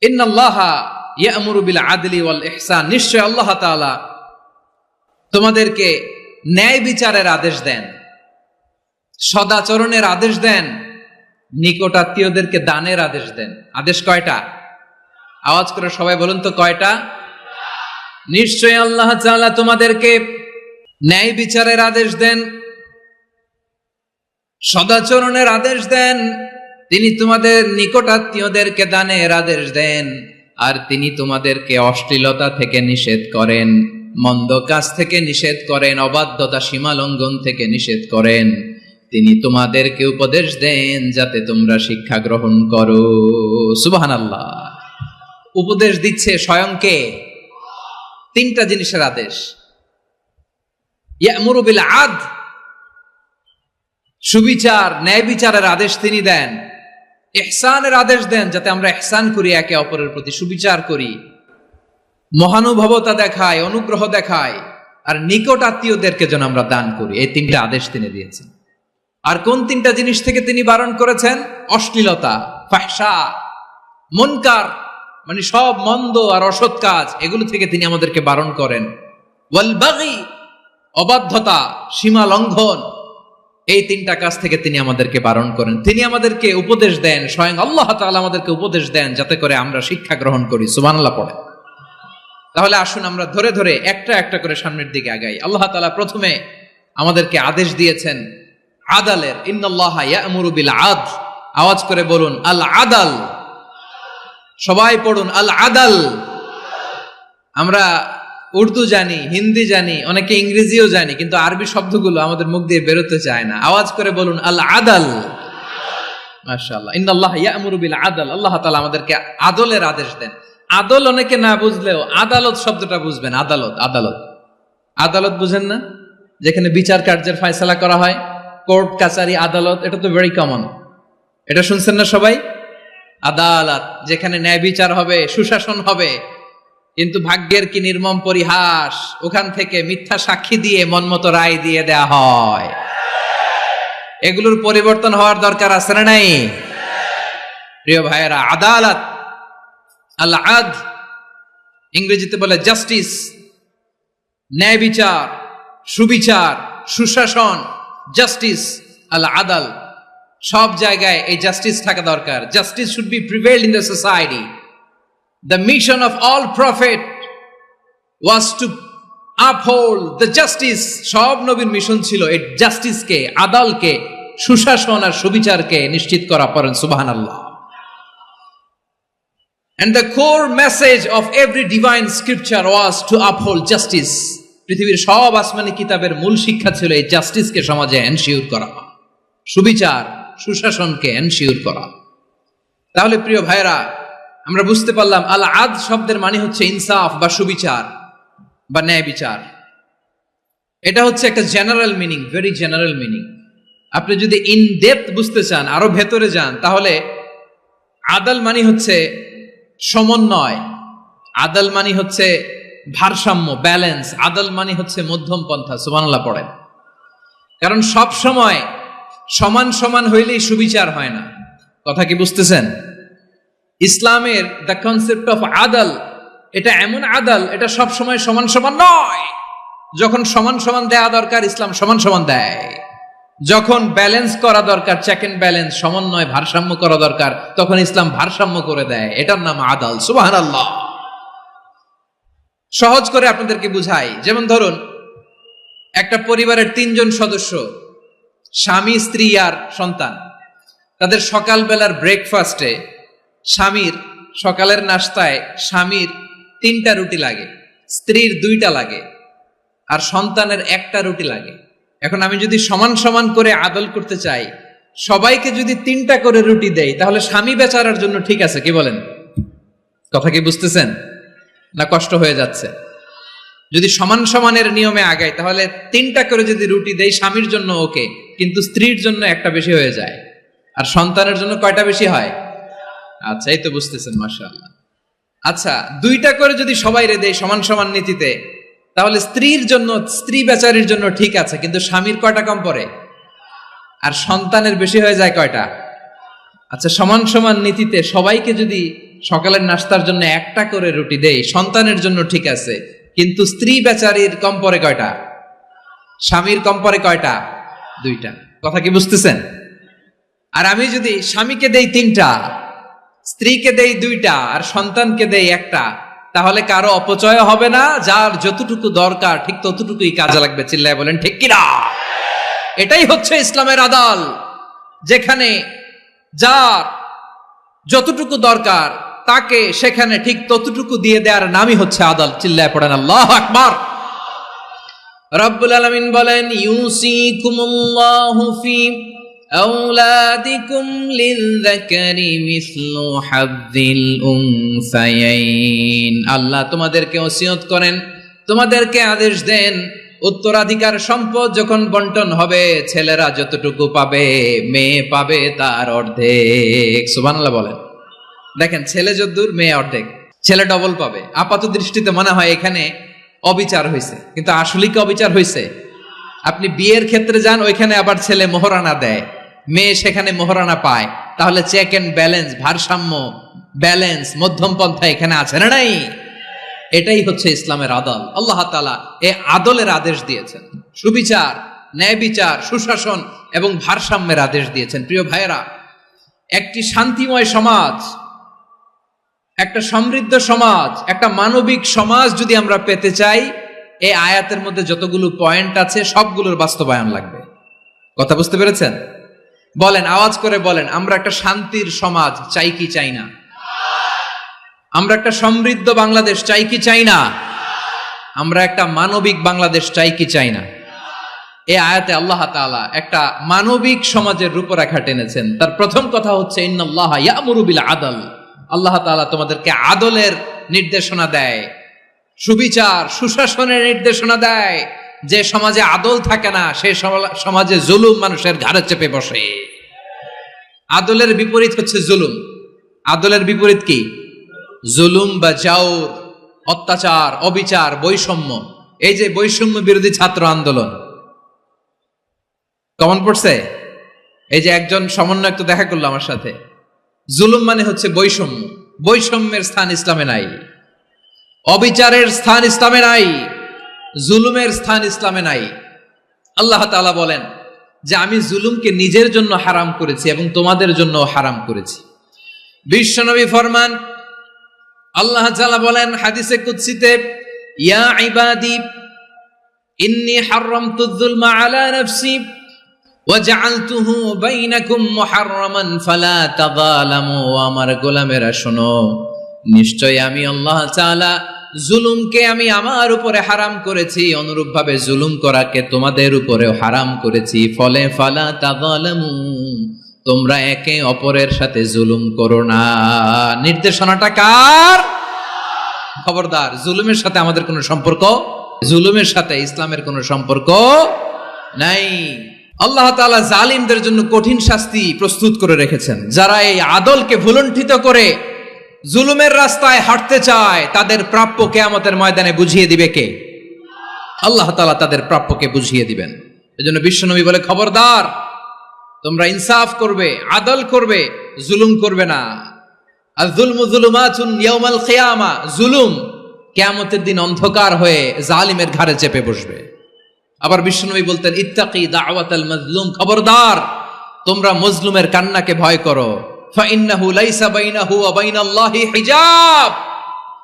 ইন্নাল্লাহা ইয়া'মুরু বিল আদলি ওয়াল ইহসান, নিশ্চয় আল্লাহ তাআলা তোমাদেরকে ন্যায় বিচারের আদেশ দেন, সদাচরণের আদেশ দেন, নিকটাত্মীয়দেরকে দানের আদেশ দেন। আদেশ কয়টা? আওয়াজ করে সবাই বলুন তো কয়টা? নিশ্চয় আল্লাহ তাআলা তোমাদেরকে ন্যায় বিচারের আদেশ দেন, সদাচরণের আদেশ দেন, তিনি তোমাদের নিকটাত্মীয়দেরকে দানের আদেশ দেন, আর তিনি তোমাদেরকে অশ্লীলতা থেকে নিষেধ করেন, মন্দ কাজ থেকে নিষেধ করেন, অবাধ্যতা সীমা লঙ্ঘন থেকে নিষেধ করেন। তিনি তোমাদেরকে উপদেশ দেন যাতে তোমরা শিক্ষা গ্রহণ করো। সুবহানাল্লাহ। উপদেশ দিচ্ছে স্বয়ং কে? তিনটা জিনিসের আদেশ। ইয়া'মুরু বিল আদল, সুবিচার ন্যায় বিচারের আদেশ তিনি দেন। ইহসানের আদেশ দেন, যাতে আমরা ইহসান করি, একে অপরের প্রতি সুবিচার করি, মহানুভবতা দেখায়, অনুগ্রহ দেখায়, আর নিকট আত্মীয়দেরকে যেন আমরা দান করি। এই তিনটা আদেশ তিনি দিয়েছেন। আর কোন তিনটা জিনিস থেকে তিনি বারণ করেছেন? অশ্লীলতা, ফাহশা, মুনকার, মানে সব মন্দ আর অসৎ কাজ, এগুলো থেকে তিনি আমাদেরকে বারণ করেন। ওয়াল বাগি, অবাধ্যতা, সীমা লঙ্ঘন, এই তিনটা কাজ থেকে তিনি আমাদেরকে বারণ করেন। তিনি আমাদেরকে উপদেশ দেন, স্বয়ং আল্লাহ তাআলা আমাদেরকে উপদেশ দেন যাতে করে আমরা শিক্ষা গ্রহণ করি। সুবহানাল্লাহ পড়ে। তাহলে আসুন আমরা ধরে ধরে একটা একটা করে সামনের দিকে আগাই। আল্লাহ তাআলা প্রথমে আমাদেরকে আদেশ দিয়েছেন আদালের। ইন্নাল্লাহা ইয়া'মুরু বিল আদল। আওয়াজ করে বলুন আল আদাল। সবাই পড়ুন আল আদাল। আমরা উর্দু জানি, হিন্দি জানি, অনেকে ইংরেজিও জানি, কিন্তু আরবি শব্দগুলো আমাদের মুখ দিয়ে বেরোতে চায় না। আওয়াজ করে বলুন আল আদাল। মাশাআল্লাহ। ইন্নাল্লাহা ইয়া'মুরু বিল আদল। আল্লাহ তাআলা আমাদেরকে আদলের আদেশ দেন। আদল অনেকে না বুঝলেও আদালত শব্দটা বুঝবেন। আদালত, আদালত, আদালত বুঝেন না? যেখানে বিচার কার্যের ফয়সালা করা হয়, কোর্ট কাচারি আদালত, এটা তো ভেরি কমন। এটা শুনছেন না সবাই? আদালত, যেখানে ন্যায় বিচার হবে, সুশাসন হবে। কিন্তু ভাগ্যের কি নির্মম পরিহাস, ওখান থেকে মিথ্যা সাক্ষী দিয়ে মনমতো রায় দিয়ে দেয়া হয়। এগুলোর পরিবর্তন হওয়ার দরকার আছে না নাই? প্রিয় ভাইয়েরা, আদালত, আল আদল, ইংরেজিতে বলে জাস্টিস, ন্যায় বিচার, সুবিচার, সুশাসন, জাস্টিস, আল আদল, সব জায়গায় এই জাস্টিস থাকা দরকার। Justice should be prevailed in the society. The mission of all prophet was to uphold the justice. সব নবীর মিশন ছিল এই জাস্টিসকে, আদালকে, সুশাসন আর সুবিচারকে নিশ্চিত করা। পড়েন সুবহানাল্লাহ। And the core message of every divine scripture was to uphold justice. পৃথিবীর সব আসমানি কিতাবের মূল শিক্ষা ছিল এই জাস্টিসকে সমাজে এনশিওর করা, সুবিচার, সুশাসনকে এনশিওর করা। তাহলে প্রিয় ভাইরা, আমরা বুঝতে পারলাম আল আদল শব্দের মানে হচ্ছে ইনসাফ বা সুবিচার বা ন্যায় বিচার। এটা হচ্ছে একটা general meaning, very general meaning. আপনি যদি ইন ডেপথ বুঝতে চান, আরো ভেতরে যান, তাহলে আদল মানে হচ্ছে সমন্বয়, আদল মানে হচ্ছে ভারসাম্য, ব্যালেন্স, আদল মানে হচ্ছে মধ্যম পন্থা। সুবহানাল্লাহ পড়েন। কারণ সব সময় সমান সমান হইলেই সুবিচার হয় না। কথা কি বুঝতেছেন? ইসলামের দ্য কনসেপ্ট অফ আদল, এটা এমন আদল, এটা সব সময় সমান সমান নয়। যখন সমান সমান দেয়া দরকার, ইসলাম সমান সমান দেয়। যখন ব্যালেন্স করা দরকার, চেক এন্ড ব্যালেন্স, সমন্বয়, ভারসাম্য করা দরকার, তখন ইসলাম ভারসাম্য করে দেয়। এটার নাম আদল। সুবহানাল্লাহ। সহজ করে আপনাদেরকে বুঝাই। যেমন ধরুন, একটা পরিবারের 3 জন সদস্য, স্বামী, স্ত্রী আর সন্তান। তাদের সকালবেলার ব্রেকফাস্টে, স্বামীর সকালের নাস্তায় স্বামীর 3টা রুটি লাগে, স্ত্রীর 2টা লাগে, আর সন্তানের 1টা রুটি লাগে। এখন আমি যদি সমান সমান করে আদল করতে চাই, সবাইকে যদি 3টা করে রুটি দেই, তাহলে স্বামী বেচারার জন্য ঠিক আছে? কি বলেন? কথা কি বুঝতেছেন না কষ্ট হয়ে যাচ্ছে? যদি সমান সমানের নিয়মে আগাই, তাহলে 3টা করে যদি রুটি দেই, স্বামীর জন্য ওকে, কিন্তু স্ত্রীর জন্য 1টা বেশি হয়ে যায়। আর সন্তানের জন্য কয়টা বেশি হয়? আচ্ছা, এই তো বুঝতেছেন, মাশাআল্লাহ। আচ্ছা, 2টা করে যদি সবাই দেয় সমান সমান নীতিতে, তাহলে স্ত্রীর জন্য, স্ত্রী বেচারির জন্য ঠিক আছে, কিন্তু স্বামীর কয়টা কম পড়ে? আর সন্তানের বেশি হয়ে যায় কয়টা? আচ্ছা, সমান সমান নীতিতে সবাইকে যদি সকালের নাস্তার জন্য একটা করে রুটি দেই, সন্তানের জন্য ঠিক আছে, কিন্তু স্ত্রী বেচারির কম পরে কয়টা, স্বামীর কম পরে কয়টা, দুইটা। কথা কি বুঝতেছেন? আর আমি যদি স্বামীকে দেই তিনটা, স্ত্রীকে দেই দুইটা, আর সন্তানকে দেই একটা, তাহলে কারো অপচয় হবে না, যার যতটুকু দরকার ঠিক ততটুকুই কাজে লাগবে। চিল্লায় বলেন ঠিক কিনা? এটাই হচ্ছে ইসলামের আদল, যেখানে যার যতটুকু দরকার তাকে সেখানে ঠিক ততটুকু দিয়ে দেওয়ার নামই হচ্ছে আদল। চিল্লায় পড়েন আল্লাহু আকবার। রব্বুল আলামিন বলেন, ইউসিকুমুল্লাহু ফি আওলাদিকুম লিযযাকারি মিসলু হাযযিল উনসায়াইন। আল্লাহ তোমাদেরকে ওসিয়ত করেন, তোমাদেরকে আদেশ দেন, উত্তরাধিকার সম্পদ যখন বন্টন হবে, ছেলেরা যতটুকু পাবে, মেয়ে পাবে তার অর্ধেক। সুবহানাল্লাহ বলেন। দেখেন, ছেলে যদ্দূর মেয়ে অর্ধেক, ছেলে ডবল পাবে। আপাত দৃষ্টিতে মনে হয় এখানে অবিচার হয়েছে, কিন্তু আসলে কি অবিচার হয়েছে? আপনি বিয়ের ক্ষেত্রে যান, ওইখানে আবার ছেলে মোহরানা দেয়, মেয়ে সেখানে মোহরানা পায়, তাহলে চেক এন্ড ব্যালেন্স, ভারসাম্য, ব্যালেন্স, মধ্যম পন্থা এখানে আছে না নাই? এটাই হচ্ছে ইসলামের আদল। আল্লাহ তাআলা এই আদলের আদেশ দিয়েছেন, সুবিচার, ন্যায় বিচার, সুশাসন এবং ভারসাম্যের আদেশ দিয়েছেন। প্রিয় ভাইয়েরা, একটি শান্তিময় সমাজ, একটা সমৃদ্ধ সমাজ, একটা মানবিক সমাজ যদি আমরা পেতে চাই, এই আয়াতের মধ্যে যতগুলো পয়েন্ট আছে সবগুলোর বাস্তবায়ন লাগবে। কথা বুঝতে পেরেছেন? বলেন, আওয়াজ করে বলেন, আমরা একটা শান্তির সমাজ চাই কি চাই না? আমরা একটা সমৃদ্ধ বাংলাদেশ চাই কি চাই না? আমরা একটা মানবিক বাংলাদেশ চাই কি চাই না? এই আয়াতে আল্লাহ তাআলা একটা মানবিক সমাজের রূপরেখা টেনেছেন। তার প্রথম কথা হচ্ছে, ইন্নাল্লাহা ইয়ামুরু বিল আদল। আল্লাহ তাআলা তোমাদেরকে আদলের নির্দেশনা দেয়, সুবিচার, সুশাসনের নির্দেশনা দেয়। যে সমাজে আদল থাকে না, সেই সমাজে জুলুম মানুষের ঘাড়ে চেপে বসে। আদলের বিপরীত হচ্ছে জুলুম। আদলের বিপরীত কি? জুলুম বা জাওর, অত্যাচার, অবিচার, বৈষম্য। এই যে বৈষম্য বিরোধী ছাত্র আন্দোলন কমন পড়ছে, এই যে একজন সমন্বয়ক তো দেখা করলো আমার সাথে। জুলুম মানে হচ্ছে বৈষম্য। বৈষম্যের স্থান ইসলামে নাই, অবিচারের স্থান ইসলামে নাই, জুলুমের স্থান ইসলামে নাই। আল্লাহ তাআলা বলেন যে আমি জুলুমকে নিজের জন্য হারাম করেছি এবং তোমাদের জন্য হারাম করেছি। বিশ্বনবী ফরমান, আল্লাহ তাআলা বলেন হাদিসে কুদসিতে, ইয়া ইবাদি ইন্নী হারামতুয যুলমা আলা নাফসি ওয়া জাআলতুহু বাইনাকুম মুহাররামান ফালা তাযালামু। আমার গোলামেরা শোনো, নিশ্চয় আমি আল্লাহ তাআলা জুলুমকে আমি আমার উপরে হারাম করেছি, অনুরূপভাবে জুলুম করাকে তোমাদের উপরেও হারাম করেছি। ফলে ফালা তাযালামু, তোমরা একে অপরের সাথে জুলুম করো না। নির্দেশনাটা কার? খবরদার, জুলুমের সাথে আমাদের কোনো সম্পর্ক, জুলুমের সাথে ইসলামের কোনো সম্পর্ক নাই। আল্লাহ তাআলা জালিমদের জন্য কঠিন শাস্তি প্রস্তুত করে রেখেছেন। যারা এই আদলকে ভুলুণ্ঠিত করে জুলুমের রাস্তায় হাঁটতে চায়, তাদের প্রাপ্য কিয়ামতের ময়দানে বুঝিয়ে দিবে কে? আল্লাহ তাআলা তাদের প্রাপ্যকে বুঝিয়ে দিবেন। এজন্য বিশ্বনবী বলে, খবরদার, তোমরা ইনসাফ করবে, আদল করবে, জুলুম করবে না। আয-যুলমু যুলুমাতুন ইয়াউমাল কিয়ামা, জুলুম কিয়ামতের দিন অন্ধকার হয়ে জালিমের ঘাড়ে চেপে বসবে। আবার বিশ্বনবী বলতেন, ইত্তাকি দাওয়াতাল মাজলুম, খবরদার, তোমরা মজলুমের কান্নাকে ভয় করো। ফাইন্নাহু লাইসা বাইনাহু ওয়া বাইনাল্লাহি হিজাব,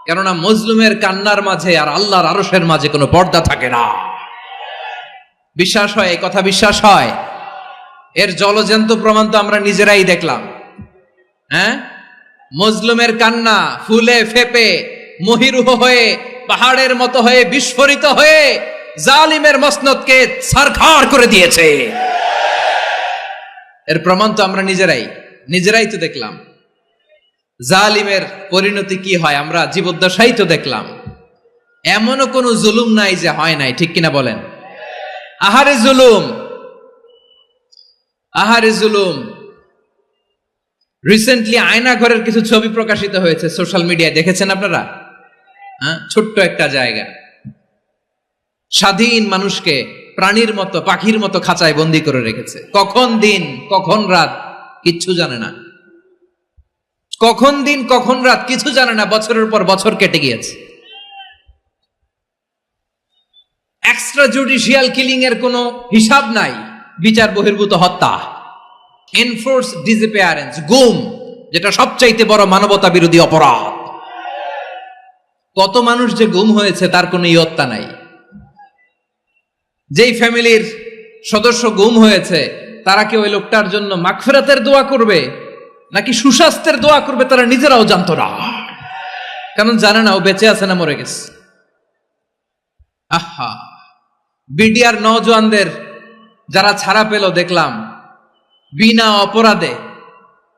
কেননা মজলুমের কান্নার মাঝে আর আল্লাহর আরশের মাঝে কোনো পর্দা থাকে না। বিশ্বাস হয়? এই কথা বিশ্বাস হয়? এর জলজ্যান্ত প্রমাণ তো আমরা নিজেরাই দেখলাম। হ্যাঁ, মজলুমের কান্না ফুলে ফেপে মহিরুহ হয়ে, পাহাড়ের মতো হয়ে, বিস্ফোরিত হয়ে জালিমের মসনদকে ছারখার করে দিয়েছে। এর প্রমাণ তো আমরা নিজেরাই তো দেখলাম। জালিমের পরিণতি কি হয় আমরা জীবদ্দশাই তো দেখলাম। এমনও কোনো জুলুম নাই যে হয় নাই, ঠিক কিনা বলেন? আহারে জুলুম, আহারে জুলুম। রিসেন্টলি আয়না ঘরের কিছু ছবি প্রকাশিত হয়েছে সোশ্যাল মিডিয়ায়, দেখেছেন আপনারা? হ্যাঁ, ছোট্ট একটা জায়গা, স্বাধীন মানুষকে প্রাণীর মতো, পাখির মতো খাঁচায় বন্দি করে রেখেছে। কখন দিন কখন রাত কিচ্ছু জানে না, কখন দিন কখন রাত কিছু জানে না, বছরের পর বছর কেটে গিয়েছে। এক্সট্রা জুডিশিয়াল কিলিং এর কোনো হিসাব নাই, বিচার বহির্ভূত হত্যা, এনফোর্স ডিসঅ্যাপিয়ারেন্স, গুম, যেটা সবচাইতে বড় মানবতা বিরোধী অপরাধ। কত মানুষ যে গুম হয়েছে তার কোনো ইয়ত্তা নাই। যেই ফ্যামিলির সদস্য গুম হয়েছে তারা কি ওই লোকটার জন্য মাগফিরাতের দোয়া করবে নাকি সুস্বাস্থ্যের দোয়া করবে তারা নিজেরাও জানতো না, কারণ জানে না ও বেঁচে আছে না মরে গেছে। আহা, বিডিআর নওজোয়ানদের যারা ছাড়া পেল দেখলাম, বিনা অপরাধে,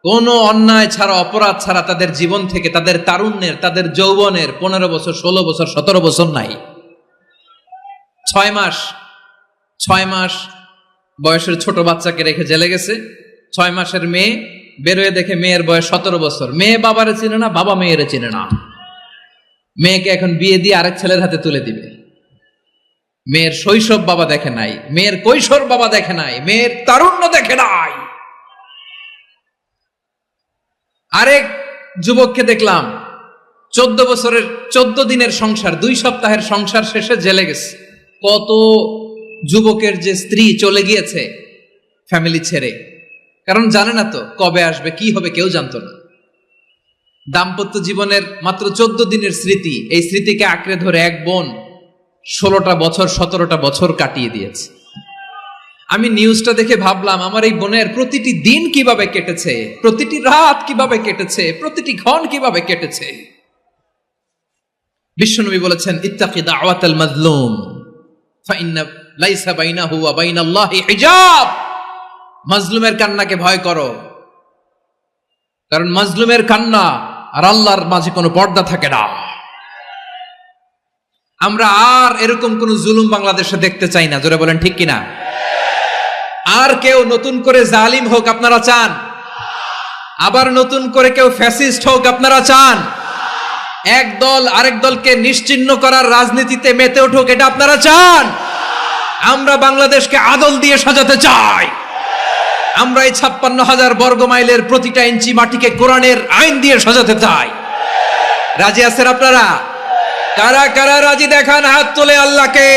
কোনো অন্যায় ছাড়া, অপরাধ ছাড়া তাদের জীবন থেকে, তাদের তারুণ্যের, তাদের যৌবনের 15 বছর, 16 বছর, 17 বছর নাই, 6 মাস বয়সের ছোট বাচ্চাকে রেখে জেলে গেছে। 6 মাসের মেয়ে বেরোয় দেখে মেয়ের বয়স 17 বছর। মেয়ে বাবারে চিনে না, বাবা মেয়েরে চিনে না। মেয়েকে এখন বিয়ে দিয়ে আরেক ছেলের হাতে তুলে দিবে। মেয়ের শৈশব বাবা দেখে নাই, মেয়ের কৈশোর বাবা দেখে নাই, মেয়ের তারুণ্য দেখে নাই। আরেক যুবককে দেখলাম 14 বছরের 14 দিনের সংসার, 2 সপ্তাহের সংসার শেষে জেলে গেছে। কত যুবকের যে স্ত্রী চলে গিয়েছে ফ্যামিলি ছেড়ে, কারণ জানে না তো কবে আসবে, কি হবে, কেউ জানতো না। দাম্পত্য জীবনের মাত্র 14 দিনের স্মৃতি, এই স্মৃতিকে আঁকড়ে ধরে এক বোন 16টা বছর, 17টা বছর কাটিয়ে দিয়েছে। আমি নিউজটা দেখে ভাবলাম, আমার এই বোনের প্রতিটি দিন কিভাবে কেটেছে, প্রতিটি রাত কিভাবে কেটেছে, প্রতিটি ক্ষণ কিভাবে কেটেছে। বিশ্বনবী বলেছেন, ইত্তাকি দাওয়াতাল মাজলুম ফাইন্না লাইসা বাইনাহু ওয়া বাইনাল্লাহি হিজাব। মাজলুমের কান্নাকে ভয় করো, কারণ মাজলুমের কান্না আর আল্লাহর মাঝে কোনো পর্দা থাকে না। আমরা আর এরকম কোন জুলুম বাংলাদেশে দেখতে চাই না, জোরে বলেন ঠিক কিনা? আর কেউ নতুন করে জালিম হোক আপনারা চান? আবার নতুন করে কেউ ফ্যাসিস্ট হোক আপনারা চান? এক দল আরেক দলকে নিশ্চিহ্ন করার রাজনীতিতে মেতে উঠুক, এটা আপনারা চান? আমরা বাংলাদেশকে আদল দিয়ে সাজাতে চাই। আমরা এই 56,000 বর্গ মাইলের প্রতিটা ইঞ্চি মাটিকে কোরআনের আইন দিয়ে সাজাতে চাই। রাজি আছেন আপনারা? কারা কারা রাজি দেখান হাত তোলে আল্লাহকে।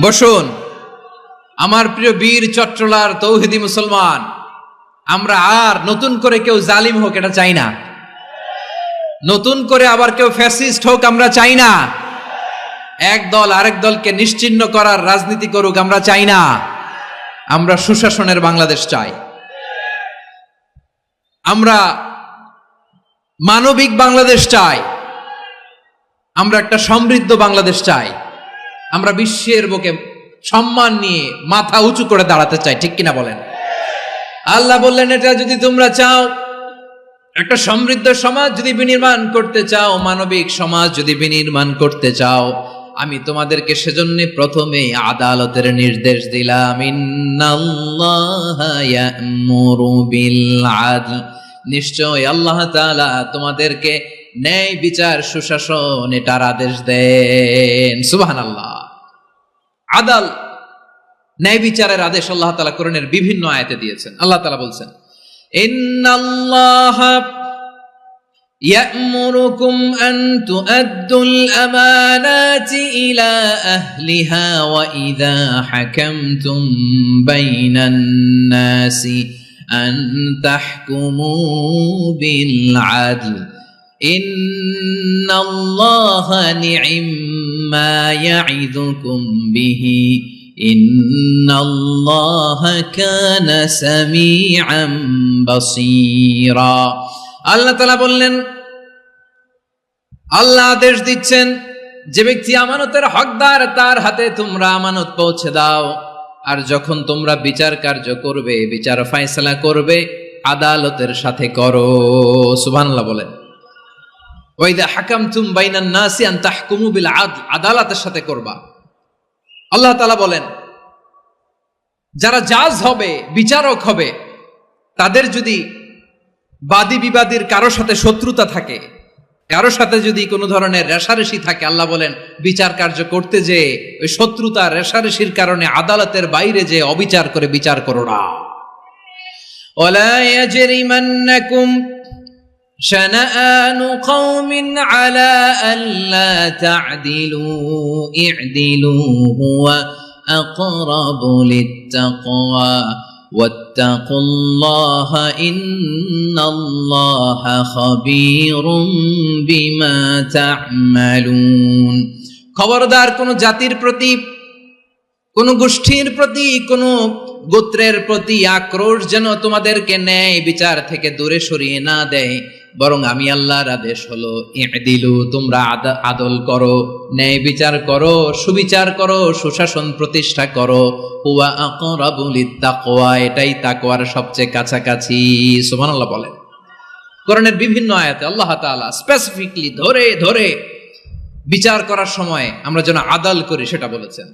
বসুন, আমার প্রিয় বীর চট্টলার তৌহিদি মুসলমান, আমরা আর নতুন করে কেউ জালিম হোক এটা চাই না, নতুন করে আবার কেউ ফ্যাসিস্ট হোক আমরা চাই না, এক দল আরেক দলকে নিশ্চিহ্ন করার রাজনীতি করুক আমরা চাই না। আমরা সুশাসনের বাংলাদেশ চাই, আমরা মানবিক বাংলাদেশ চাই, আমরা একটা সমৃদ্ধ বাংলাদেশ চাই, আমরা বিশ্বের বুকে সম্মান নিয়ে মাথা উঁচু করে দাঁড়াতে চাই, ঠিক কিনা বলেন? আল্লাহ বললেন, এটা যদি তোমরা চাও, একটা সমৃদ্ধ সমাজ যদি বিনির্মাণ করতে চাও, মানবিক সমাজ যদি বিনির্মাণ করতে চাও, আমি তোমাদেরকে সেজন্য প্রথমে আদালতের নির্দেশ দিলাম। ইন্নাল্লাহা ইয়া'মুরু বিল আদল, নিশ্চয় আল্লাহ তাআলা তোমাদেরকে ন্যায় বিচার, সুশাসন এটার আদেশ দেন। সুবহানাল্লাহ। আদাল, ন্যায় বিচারের আদেশ আল্লাহ তাআলা কোরআনের বিভিন্ন আয়াতে দিয়েছেন। আল্লাহ তাআলা বলছেন, ইন্নাল্লাহা ইয়া'মুরুকুম আন তুআদ্দুল আমানাতি ইলা আহলিহা ওয়া ইযা হাকামতুম বাইনান নাসি আন তাহকুমু বিল আদল ইন্নাল্লাহা নি'ম্মা ইয়া'iদুকুম বিহি ইন্নাল্লাহা কানা সামিআন বাসীরা। আল্লাহ তাআলা বললেন, আল্লাহ আদেশ দিচ্ছেন, যে ব্যক্তি আমানতের হকদার তার হাতে তোমরা আমানত পৌঁছে দাও, আর যখন তোমরা বিচার কার্য করবে, বিচার ফায়সালা করবে, আদালতের সাথে করো। সুবহানাল্লাহ বলেন। ওয়াইদা হাকামতুম বাইনান নাসি আন তাহকুমু বিল আদল, আদালতের সাথে করবা। আল্লাহ তাআলা বলেন যারা জাজ হবে, বিচারক হবে, তাদের যদি বাদী বিবাদীর কারো সাথে শত্রুতা থাকে, কারো সাথে যদি কোনো ধরনের রেষারেষি থাকে, আল্লাহ বলেন বিচার কার্য করতে যে ওই শত্রুতা রেষারেষির কারণে আদালতের বাইরে যে অবিচার করে বিচার করো না। ওয়ালা ইয়াজরিমান্নাকুম শানাআনু কওমিন আলা আল্লা তা'দিলু ই'দিলু হুয়া আকরাবু লিত্তাকওয়া ওয়াত্তাকুল্লাহা ইন্নাল্লাহা খাবীরুম বিমা তা'মালুন। খবরদার কোন জাতির প্রতি, কোন গোষ্ঠীর প্রতি, কোন গোত্রের প্রতি আক্রোশ যেন তোমাদেরকে ন্যায় বিচার থেকে দূরে সরিয়ে না দেয়, বরং আমি আল্লাহর আদেশ হলো ই'দিলু, তোমরা আদল করো, ন্যায় বিচার করো, সুবিচার করো, সুশাসন প্রতিষ্ঠা করো। হুয়া আকরাবু লিত্তাকওয়া, এটাই তাকওয়ার সবচেয়ে কাছাকাছি। সুবহানাল্লাহ বলেন। কোরআনের বিভিন্ন আয়াতে আল্লাহ তাআলা স্পেসিফিকলি ধরে ধরে বিচার করার সময় আমরা যেন আদল করি সেটা বলেছেন।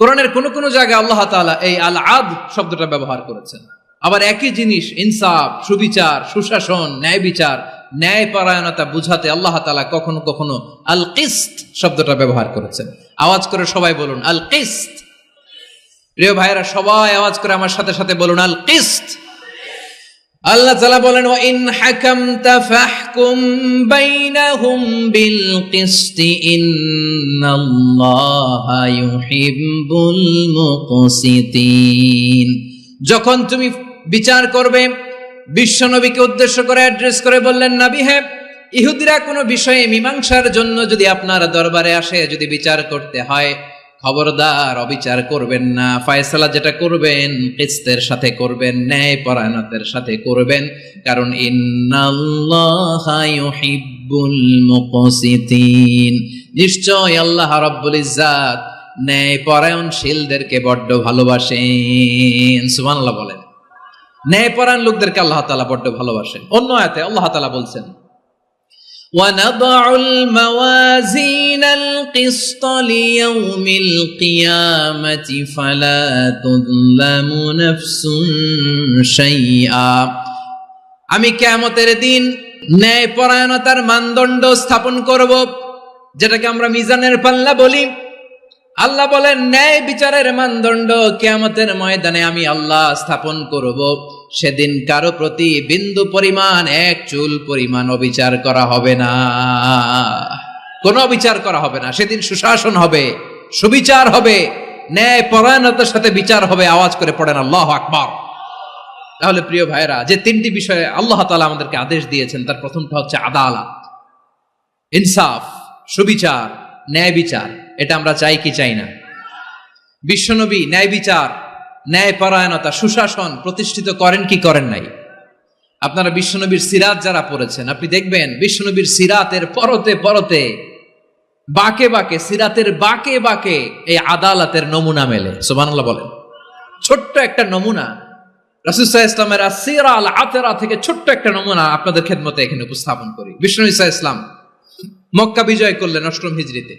কোরআনের কোন কোন জায়গায় আল্লাহ তাআলা এই আল আদল শব্দটা ব্যবহার করেছেন। আবার একই জিনিস ইনসাফ, সুবিচার, সুশাসন, ন্যায় বিচার, ন্যায় পরায়ণতা বুঝাতে আল্লাহ তাআলা কখনো কখনো আল কিসত শব্দটা ব্যবহার করেছেন। আওয়াজ করে সবাই বলুন আল কিসত। প্রিয় ভাইরা, সবাই আওয়াজ করে আমার সাথে সাথে বলুন আল কিসত। আল্লাহ তাআলা বলেন ওয়া ইন হাকামতা ফাহকুম বাইনাহুম বিল কিসতি ইন্নাল্লাহা ইউহিব্বুল মুকসিতিন। যখন তুমি বিচার করবে, বিশ্বনবীকে উদ্দেশ্য করে অ্যাড্রেস করে বললেন, নবী হে, ইহুদিরা কোনো বিষয়ে মীমাংসার জন্য যদি আপনার দরবারে আসে, যদি বিচার করতে হয়, খবরদার অবিচার করবেন না। ফয়সালা যেটা করবেন কিসতের সাথে করবেন, ন্যায় পরায়ণতার সাথে করবেন, কারণ ইন্নাল্লাহা ইউহিব্বুল মুকসিতিন, নিশ্চয় আল্লাহ রাব্বুল ইজ্জাত ন্যায় পরায়ণশীলদেরকে বড্ড ভালোবাসেন। সুবহানাল্লাহ বলেন। ন্যায় পরায়ণ লোকদেরকে আল্লাহ তাআলা বড্ড ভালোবাসেন। অন্য আয়াতে আল্লাহ তাআলা বলছেন وَنَضَعُ الْمَوَازِينَ الْقِسْطَ لِيَوْمِ الْقِيَامَةِ فَلَا تُظْلَمُ نَفْسٌ شَيْئًا। আমি কিয়ামতের দিন ন্যায় পরায়ণতার মানদণ্ড স্থাপন করব, যেটাকে আমরা মিজানের পাল্লা বলি। আল্লাহ বলেন ন্যায় বিচারের মানদণ্ড কিয়ামতের ময়দানে আমি আল্লাহ স্থাপন করব। সেদিন কারো প্রতি বিন্দু পরিমাণ, এক চুল পরিমাণ অবিচার করা হবে না, কোনো অবিচার করা হবে না। সেদিন সুশাসন হবে, সুবিচার হবে, ন্যায় পরায়ণতার সাথে বিচার হবে। আওয়াজ করে পড়েন আল্লাহু আকবার। তাহলে প্রিয় ভাইরা, যে তিনটি বিষয়ে আল্লাহ তাআলা আমাদেরকে আদেশ দিয়েছেন, তার প্রথমটা হচ্ছে আদালত, ইনসাফ, সুবিচার, ন্যায় বিচার। এটা আমরা চাই কি চাই না? বিশ্বনবী ন্যায় বিচার, ন্যায় পরায়ণতা, সুশাসন প্রতিষ্ঠিত করেন কি করেন নাই? আপনারা বিশ্বনবীর সিরাত যারা পড়েছেন, আপনি দেখবেন বিশ্বনবীর সিরাতের পরতে পরতে, বাঁকে বাঁকে, সিরাতের বাঁকে বাঁকে এই আদালতের নমুনা মেলে। সুবহানাল্লাহ বলেন। ছোট্ট একটা নমুনা রাসূল সাল্লাল্লাহু আলাইহি ওয়াসাল্লামের আসসিরা আল আতরা থেকে ছোট্ট একটা নমুনা আপনাদের খেদমতে এখানে উপস্থাপন করি। বিশ্বনবী সাল্লাল্লাহু আলাইহি ওয়াসাল্লাম মক্কা বিজয় করলেন ৮ম হিজরিতে।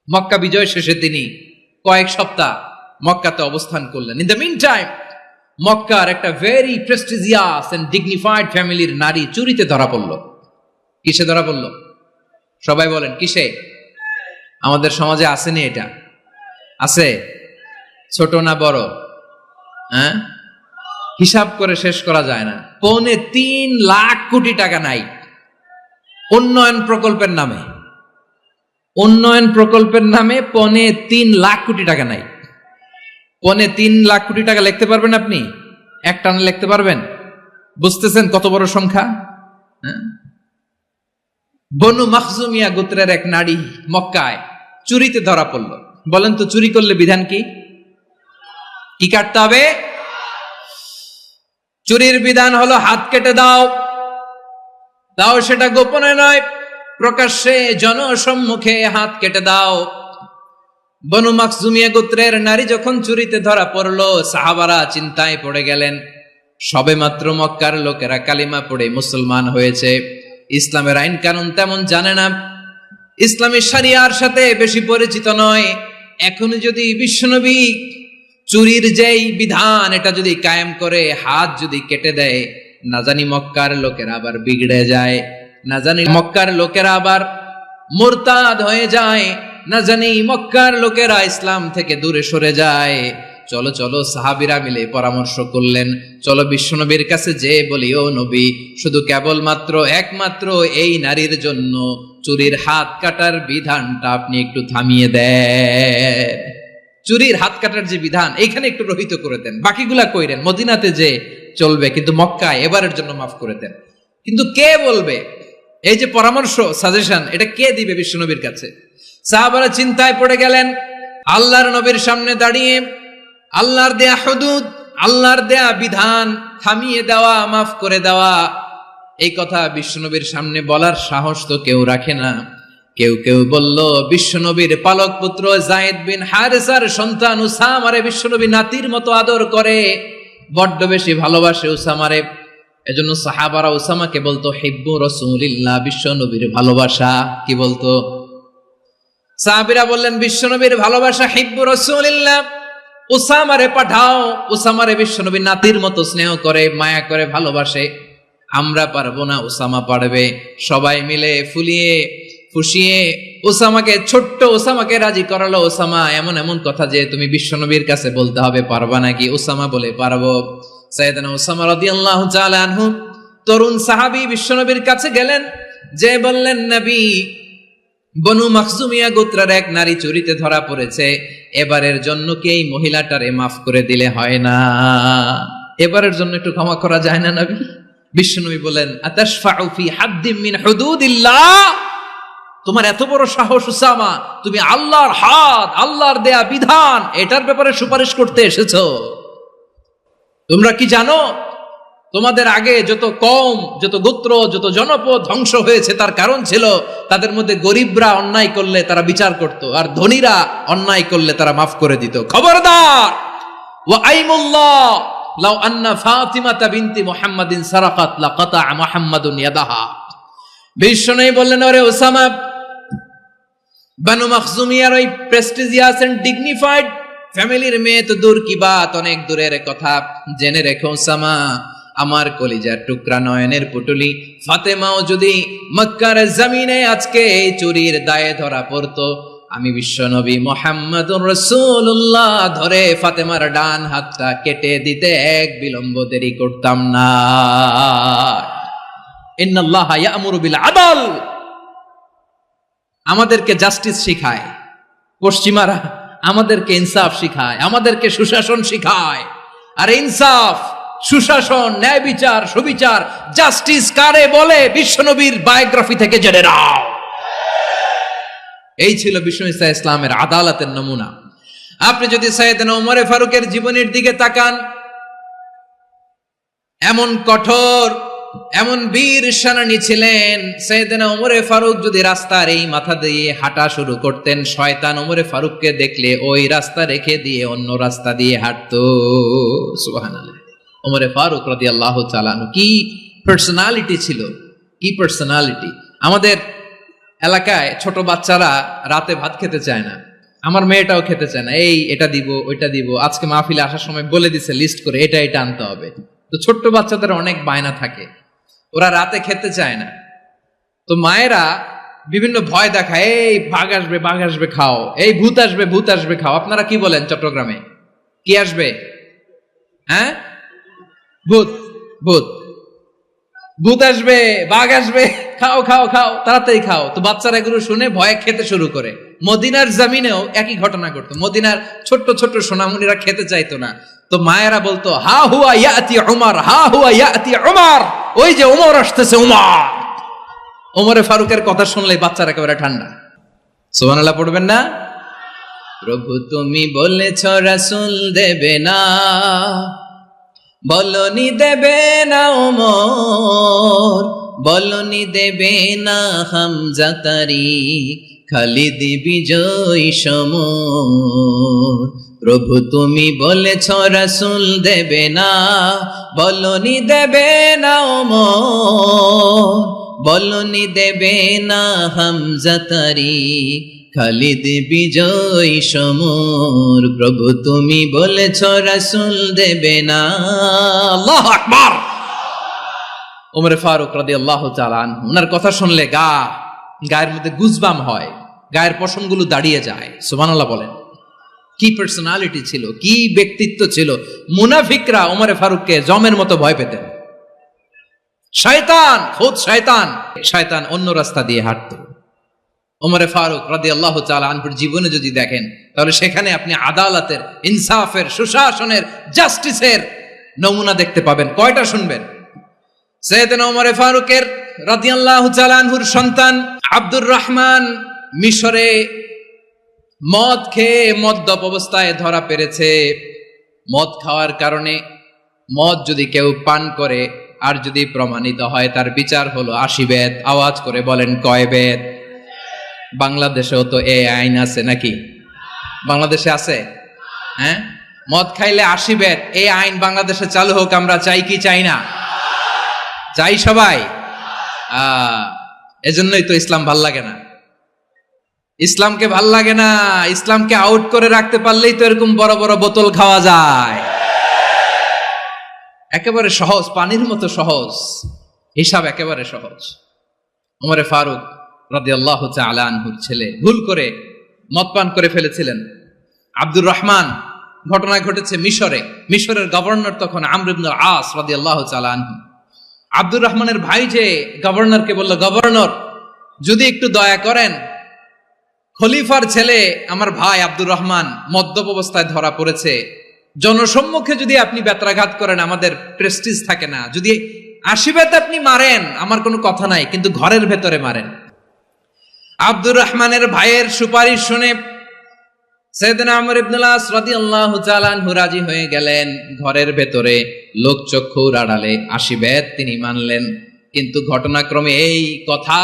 মক্কা বিজয় শেষে তিনি কয়েক সপ্তাহ মক্কাতে অবস্থান করলেন। ইন দ্য মিন টাইম মক্কার একটা ভেরি প্রেস্টিজিয়াস এন্ড ডিগনিফাইড ফ্যামিলির নারী চুরিতে ধরা পড়ল। কিসে ধরা পড়ল? সবাই বলেন কিসে? আমাদের সমাজে আসেনি এটা? আছে? ছোট না বড়? হ্যাঁ, হিসাব করে শেষ করা যায় না। ৩.৫ লাখ কোটি টাকা নাই উন্নয়ন প্রকল্পের নামে। উন্নয়ন প্রকল্পের নামে ৩.৫ লাখ কোটি টাকা নাই। ৩.৫ লাখ কোটি টাকা লিখতে পারবেন আপনি? এক টানে লিখতে পারবেন? বুঝতেছেন কত বড় সংখ্যা? বনু মাখজুমিয়া গোত্রের এক নারী মক্কায় চুরিতে ধরা পড়ল। বলেন তো চুরি করলে বিধান কি? কি কাটতে হবে? চুরির বিধান হলো হাত কেটে দাও। তাও সেটা গোপনে নয়, প্রকাশ্যে জনসম্মুখে হাত কেটে দাও। বনু মাখজুমিয়া গোত্রের নারী যখন চুরিতে ধরা পড়ল, সাহাবারা চিন্তায় পড়ে গেলেন। সবেমাত্র মক্কার লোকেরা কালিমা পড়ে মুসলমান হয়েছে। ইসলামের আইন কানুন তেমন জানে না, ইসলামের শরিয়ার সাথে বেশি পরিচিত নয়। এখন যদি বিশ্বনবী চুরির যেই বিধান এটা যদি কায়েম করে, হাত যদি কেটে দেয়, না জানি মক্কার লোকেরা আবার বিগড়ে যায়, না জানি মক্কার লোকেরা আবার মুরতাদ হয়ে যায়, না জানি মক্কার লোকেরা ইসলাম থেকে দূরে সরে যায়। চলো চলো, সাহাবীরা মিলে পরামর্শ করলেন, চলো বিশ্বনবীর কাছে যে বলি, ও নবী, শুধু কেবলমাত্র একমাত্র এই নারীর জন্য চুরির হাত কাটার বিধানটা আপনি একটু থামিয়ে দেন। চুরির হাত কাটার যে বিধান এইখানে একটু রহিত করে দেন, বাকিগুলা কইরেন মদিনাতে যে চলবে, কিন্তু মক্কায় এবারের জন্য মাফ করে দেন। কিন্তু কে বলবে? এই যে পরামর্শ, সাজেশন, এটা কে দিবে বিশ্বনবীর কাছে? সাহাবারা চিন্তায় পড়ে গেলেন। আল্লাহর নবীর সামনে দাঁড়িয়ে আল্লাহর দেয়া হুদুদ, আল্লাহর দেয়া বিধান থামিয়ে দেওয়া, মাফ করে দেওয়া, এই কথা বিশ্বনবীর সামনে বলার সাহস তো কেউ রাখে না। কেউ কেউ বলল, বিশ্বনবীর পালক পুত্র যায়েদ বিন হারেসার সন্তান উসামারে বিশ্বনবী নাতির মতো আদর করে, বড্ড বেশি ভালোবাসে উসামারে। এজন্য সাহাবারা উসামাকে বলতো হিব্বু রাসূলিল্লাহ, বিশ্বনবীর ভালোবাসা। কি বলতো? সাহাবীরা বললেন, বিশ্বনবীর ভালোবাসা হিব্বু রাসূলিল্লাহ, উসামারে পাঠাও। উসামারে বিশ্বনবী নাতির মতো স্নেহ করে, মায়া করে, ভালোবাসে। আমরা পারবো না, উসামা পারবে। সবাই মিলে ফুলিয়ে ফুসিয়ে উসামাকে, ছোট্ট উসামাকে রাজি করালো। উসামা এমন এমন কথা যে তুমি বিশ্বনবীর কাছে বলতে হবে, পারবা নাকি? উসামা বলে, পারবো। সাইয়েদনা উসামা রাদিয়াল্লাহু তাআলা আনহু তরুণ সাহাবী বিশ্বনবীর কাছে গেলেন, যে বললেন, নবী, বনু মাখজুমিয়া গোত্রের এক নারী চুরিতে ধরা পড়েছে, এবারের জন্য কি এই মহিলাটারে মাফ করে দিলে হয় না? এবারের জন্য একটু ক্ষমা করা যায় না নবী? বিশ্বনবী বলেন, আতাশফাউ ফি হাদ্দিম মিন হুদুদিল্লাহ, তোমার এত বড় সাহস উসামা, তুমি আল্লাহর হাত, আল্লাহর দেয়া বিধান, এটার ব্যাপারে সুপারিশ করতে এসেছো? তোমরা কি জানো তোমাদের আগে যত কওম, যত গোত্র, যত জনপদ ধ্বংস হয়েছে তার কারণ ছিল তাদের মধ্যে গরিবরা অন্যায় করলে তারা বিচার করত, আর ধনীরা অন্যায় করলে তারা মাফ করে দিত। খবরদার! ওয়া আইমুল্লাহ লাউ আন্না ফাতিমাতা বিনতি মুহাম্মাদিন সারাকাত লাকাতা মুহাম্মাদুন ইয়াদাহা। বিশ্বনবী বললেন, ওরে উসামা, বানু মাখজুমিয়ার ওই প্রেস্টিজিয়াস এন্ড ডিগনিফাইড ফ্যামিলির মেয়ে তো দূর কি বাত, অনেক দূরের কথা। জেনে রেখো উসামা, আমার কলিজার টুকরা, নয়নের পুটুলি ফাতেমাও যদি মক্কার জমিনে আজকে এই চুরির দায়ে ধরা পড়তো, আমি বিশ্বনবী মুহাম্মাদুর রাসূলুল্লাহ ধরে ফাতেমার ডান হাতটা কেটে দিতে এক বিলম্ব দেরি করতাম না। ইন্নাল্লাহা ইয়া'মুরু বিল আদল, আমাদেরকে জাস্টিস শিখায় পশ্চিমারা, আমাদেরকে ইনসাফ শিখায়, আমাদেরকে সুশাসন শিখায়। আর ইনসাফ, সুশাসন, ন্যায় বিচার, সুবিচার, জাস্টিস কারে বলে বিশ্বনবীর বায়োগ্রাফি থেকে জেনে নাও। এই ছিল বিশ্বনবী সাল্লাল্লাহু আলাইহি ইসলামের আদালতের নমুনা। আপনি যদি সাইয়েদনা ওমর ফারুকের জীবনের দিকে তাকান, এমন কঠোর, এমন বীর সেনানী ছিলেন। সাইয়েদনা ওমর ফারুক যদি রাস্তার এই মাথা দিয়ে হাঁটা শুরু করতেন, শয়তান ওমর ফারুককে দেখলে ওই রাস্তা রেখে দিয়ে অন্য রাস্তা দিয়ে হাঁটতো। সুবহানাল্লাহ। ওমর ফারুক রাদিয়াল্লাহু তাআলা আনহু কি পার্সোনালিটি ছিল, কি পার্সোনালিটি! আমাদের এলাকায় ছোট বাচ্চারা রাতে ভাত খেতে চায় না, আমার মেয়েটাও খেতে চায় না। এই এটা দিব, ওইটা দিব, আজকে মাহফিলে আসার সময় বলে দিছে লিস্ট করে, এটা এটা আনতে হবে। তো ছোট্ট বাচ্চাদের অনেক বায়না থাকে, ওরা রাতে খেতে চায় না। তো মায়েরা বিভিন্ন ভয় দেখায়, এই বাঘ আসবে, বাঘ আসবে খাও, এই ভূত আসবে, ভূত আসবে খাও। আপনারা কি বলেন চট্টগ্রামে? কি আসবে? হ্যাঁ, ভূত, ভূত, ভূত আসবে, বাঘ আসবে, খাও খাও খাও, তাড়াতাড়ি খাও। তো বাচ্চারা এগুলো শুনে ভয়ে খেতে শুরু করে। মদিনার জমিনেও একই ঘটনা ঘটতো। মদিনার ছোট্ট ছোট্ট সোনামণিরা খেতে চাইতো না, তো মায়েরা বলতো, হা হুয়া ইয়াতি উমর, হা হুয়া ইয়াতি উমর, ওই যে উমর আসতেছে, উমর। ওমরে ফারুকের কথা শুনলে বাচ্চারা একেবারে ঠান্ডা। সুবহানাল্লাহ পড়বেন না? প্রভু তুমি বলেছ রাসূল দেবে না, বলনি দেবে না ওমর, বলনি দেবে না হামজা তারিক, খালিদ বিজয়ী সমর। প্রভু তুমি বলেছ রাসূল দেবে না, বলনি দেবে না ওমর, বলনি দেবে না হামজা তারিখ, খালিদ বিজয় সমর, প্রভু তুমি বলেছ রাসূল দেবে না। আল্লাহু আকবার। ওমর ফারুক রাদিয়াল্লাহু তাআলা আনহু, ওনার কথা শুনলে গায়ের মধ্যে গুজবাম হয়, গায়ের পশমগুলো দাঁড়িয়ে যায়। সুবহানাল্লাহ বলেন। কি পার্সোনালিটি ছিল, কি ব্যক্তিত্ব ছিল। মুনাফিকরা ওমর ফারুককে জমের মতো ভয় পেতেন। শয়তান, খুদ শয়তান অন্য রাস্তা দিয়ে হাঁটতো। ওমর ফারুক রাদিয়াল্লাহু তাআলা আনহুর জীবনে যদি দেখেন, তাহলে সেখানে আপনি আদালতের, ইনসাফের, সুশাসনের, জাস্টিসের নমুনা দেখতে পাবেন। কয়টা শুনবেন? সাইয়েদনা ওমর ফারুকের রাদিয়াল্লাহু তাআলা আনহুর সন্তান আব্দুর রহমান মিশরে মদ খেয়ে মদ্যপ অবস্থায় ধরা পড়েছে। মদ খাওয়ার কারণে, মদ যদি কেউ পান করে আর যদি প্রমাণিত হয়, তার বিচার হলো 80 বেত। আওয়াজ করে বলেন কয় বেত? বাংলাদেশেও তো এই আইন আছে নাকি? বাংলাদেশে আছে? হ্যাঁ, মদ খাইলে 80 বেত, এই আইন বাংলাদেশে চালু হোক। আমরা চাই কি চাই না? চাই সবাই। এজন্যই তো ইসলাম ভাল লাগে না। ইসলামকে ভাল লাগে না। ইসলামকে আউট করে রাখতে পারলেই তো এরকম বড় বড় বোতল খাওয়া যায়। একেবারে সহজ, পানির মতো সহজ হিসাব, একেবারে সহজ। ওমর ফারুক রাদিয়াল্লাহু তাআলা আনহুর ছেলে ভুল করে মদ পান করে ফেলেছিলেন। আব্দুর রহমান, ঘটনা ঘটেছে মিশরে। মিশরের গভর্নর তখন আমর ইবনুল আস রাদিয়াল্লাহু তাআলা আনহু। আব্দুর রহমানের ভাই যে গভর্নরকে বলল, গভর্নর যদি একটু দয়া করেন, খলিফার ছেলে আমার ভাই আব্দুর রহমান মদ্যপ অবস্থায় ধরা পড়েছে, জনসম্মুখে যদি আপনি বেত্রাঘাত করেন আমাদের প্রেস্টিজ থাকে না, যদি 80 বেত আপনি মারেন আমার কোনো কথা নাই, কিন্তু ঘরের ভেতরে মারেন। আব্দুর রহমানের ভাইয়ের সুপারিশ শুনে সাইয়েদনা আমর ইবনুল আস রাদিয়াল্লাহু তাআলা আনহু রাজি হয়ে গেলেন। ঘরের ভেতরে লোকচক্ষুর আড়ালে 80 বেত তিনি মানলেন। কিন্তু ঘটনাক্রমে এই কথা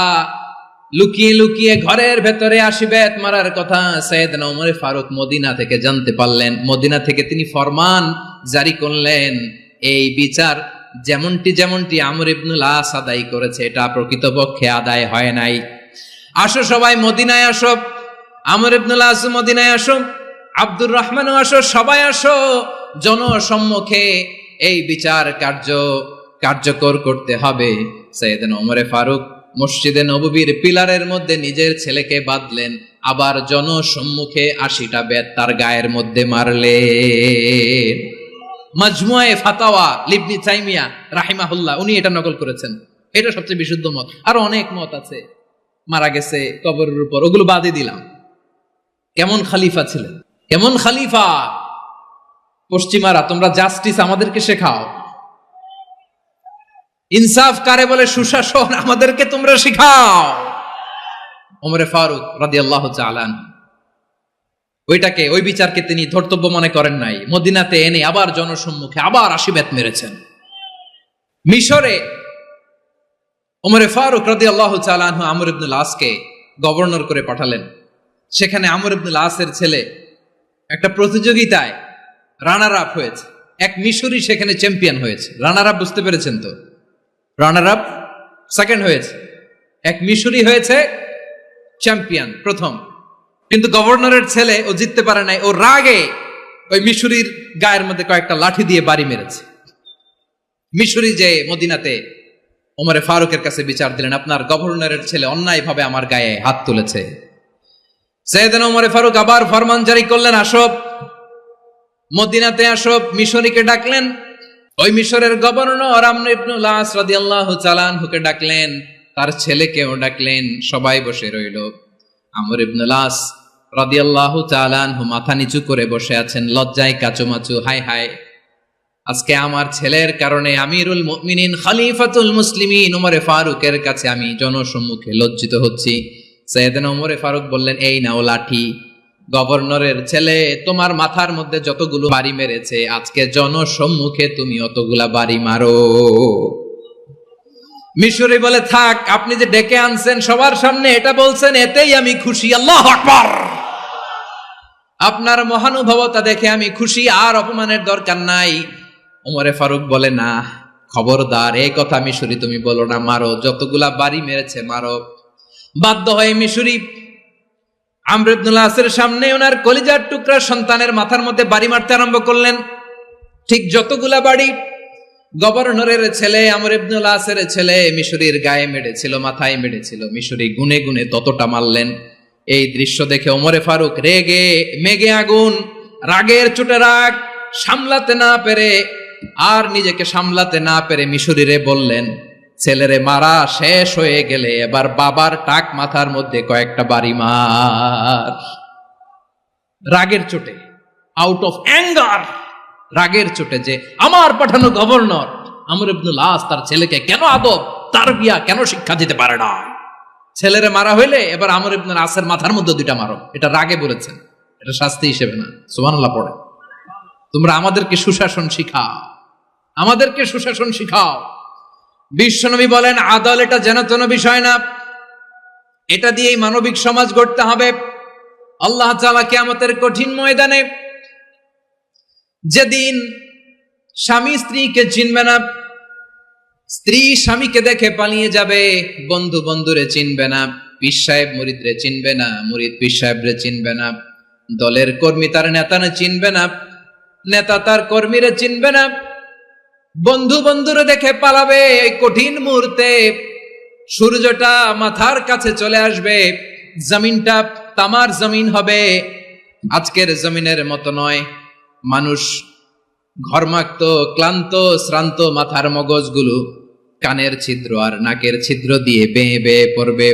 লুকিয়ে লুকিয়ে ঘরের ভেতরে 80 বেত মারার কথা সাইয়েদনা ওমর ফারুক মদিনা থেকে জানতে পারলেন। মদিনা থেকে তিনি ফরমান জারি করলেন, এই বিচার যেমনটি আমর ইবনুল আস আদায় করেছে, এটা প্রকৃতপক্ষে আদায় হয় নাই। আসো সবাই মদিনায় আসো, আমর ইবনুল আস মদিনায় আসো, আব্দুর রহমানও আসো, সবাই আসো, জনসম্মুখে এই বিচার কার্যকর করতে হবে। সাইয়েদনা ওমর ফারুক মসজিদে নববীর পিলারের মধ্যে নিজের ছেলেকে বাঁধলেন, আবার জনসম্মুখে 80টা বেত তার গায়ের মধ্যে মারলেন। মাজমুয়ে ফাতাওয়া ইবনে তাইমিয়া রাহিমাহুল্লাহ উনি এটা নকল করেছেন। এটা সবচেয়ে বিশুদ্ধ মত। আরো অনেক মত আছে, মারা গেছে কবরের উপর, ওগুলো বাদই দিলাম। কেমন খলিফা ছিলেন, কেমন খলিফা! পশ্চিমারা তোমরা জাস্টিস আমাদেরকে শেখাও, ইনসাফ কারে বলে, সুশাসন আমাদেরকে তোমরা শেখাও। ওমর ফারুক রাদিয়াল্লাহু তাআলা আনহু ওই বিচারকে তিনি ধর্তব্য মনে করেন নাই। মদিনাতে এনে আবার জনসম্মুখে আবার 80 বেত মেরেছেন। মিশরে ওমর ফারুক রাদিয়াল্লাহু তাআলা আনহু আমর ইবনুল আসকে গভর্নর করে পাঠালেন। সেখানে আমর ইবনুল আসের ছেলে একটা প্রতিযোগিতায় রানার আপ হয়েছে। এক মিশরি সেখানে চ্যাম্পিয়ন হয়েছে। রানার আপ বুঝতে পেরেছেন তো? রানার আপ সেকেন্ড হয়েছে, এক মিশরি হয়েছে চ্যাম্পিয়ন প্রথম। কিন্তু গভর্নরের ছেলে ও জিততে পারে নাই। ও রাগে ওই মিশরির গায়ের মধ্যে কয়েকটা লাঠি দিয়ে বাড়ি মেরেছে। মিশরি যে মদিনাতে ওমর ফারুকের কাছে বিচার দিলেন, আপনার গভর্নরের ছেলে অন্যায়ভাবে আমার গায়ে হাত তুলেছে। সাইয়েদনা ওমর ফারুক আবার ফরমান জারি করলেন, আসো মদিনাতে আসো। মিশরীকে ডাকলেন। ওই মিশরের গভর্নর আমর ইবনুল আস রাদিয়াল্লাহু তাআলা আনহুকে ডাকলেন, তার ছেলেকেও ডাকলেন। সবাই বসে রইল। আমর ইবনুল আস রাদিয়াল্লাহু তাআলা আনহু মাথা নিচু করে বসে আছেন, লজ্জায় কাচুমাচু। হায় হায়, আজকে আমার ছেলের কারণে আমিরুল মুমিনিন খলিফাতুল মুসলিমিন ওমর ফারুকের কাছে আমি জনসম্মুখে লজ্জিত হচ্ছি। সাইয়েদনা ওমর ফারুক বললেন, এই নাও লাঠি, গভর্নরের ছেলে তোমার মাথার মধ্যে যতগুলো বাড়ি মেরেছে, আজকে জনসম্মুখে তুমি অতগুলা বাড়ি মারো। মিশরি বলে, থাক, আপনি যে ডেকে আনছেন সবার সামনে এটা বলছেন, এতেই আমি খুশি। আল্লাহু আকবার! আপনার মহানুভবতা দেখে আমি খুশি, আর অপমানের দরকার নাই। ওমর ফারুক বলে, না, খবরদার এই কথা মিশরি তুমি বলো না, মারো, যতগুলা বাড়ি মেরেছে মারো। বাধ্য হয়ে মিশরি আমর ইবনুল আসের সামনে ওনার কলিজার টুকরা সন্তানের মাথার মধ্যে বাড়ি মারতে আরম্ভ করলেন। ঠিক যতগুলা বাড়ি গভর্নরের ছেলে আমর ইবনুল আসের ছেলে মিশরির গায়ে মেরেছিল, মাথায় মেরেছিল, মিশরি গুনে গুনে ততটা মারলেন। এই দৃশ্য দেখে ওমরে ফারুক রেগে মেগে আগুন, রাগের চোটে রাগ সামলাতে না পেরে আর নিজেকে সামলাতে না পেরে মিশরিরে বললেন, ছেলেরে মারা শেষ হয়ে গেলে এবার বাবার টাক মাথার মধ্যে কয়েকটা বাড়ি মার। রাগের চোটে, আউট অফ অ্যাঙ্গার, রাগের চোটে যে আমার পাঠানো গভর্নর আমর ইবনুল আস তার ছেলেকে কেন আদব তারবিয়া কেন শিক্ষা দিতে পারে না, ছেলেরে মারা হইলে এবার আমর ইবনুল আসের মাথার মধ্যে দুইটা মারো। এটা রাগে বলেছেন, এটা শাস্তি হিসেবে না। সুবহানাল্লাহ পড়ে। তোমরা আমাদেরকে সুশাসন শিখাও, আমাদেরকে সুশাসন শিখাও। বিশ্বনবী বলেন আদল এটা যেন তেন বিষয় না, এটা দিয়েই মানবিক সমাজ গড়তে হবে। আল্লাহ তাআলা কিয়ামতের কঠিন ময়দানে যেদিন স্বামী স্ত্রীকে চিনবে না, স্ত্রী স্বামীকে দেখে পালিয়ে যাবে, বন্ধু বন্ধুরে চিনবে না, পীর সাহেব মুরিদরে চিনবে না, মুরিদ পীর সাহেবরে চিনবে না, দলের কর্মী তার নেতারে চিনবে না, নেতা তার কর্মীরে চিনবে না, বন্ধু বন্ধুরে দেখে পালাবে। এই কঠিন মুহূর্তে সূর্যটা মাথার কাছে চলে আসবে, জমিনটা তামার জমিন হবে, আজকের জমিনের মতো নয়। মানুষ ঘর্মাক্ত, ক্লান্ত, শ্রান্ত মাথার মগজগুলো কানের ছিদ্র আর নাকের ছিদ্র দিয়ে বেয়ে বেয়ে পড়বে।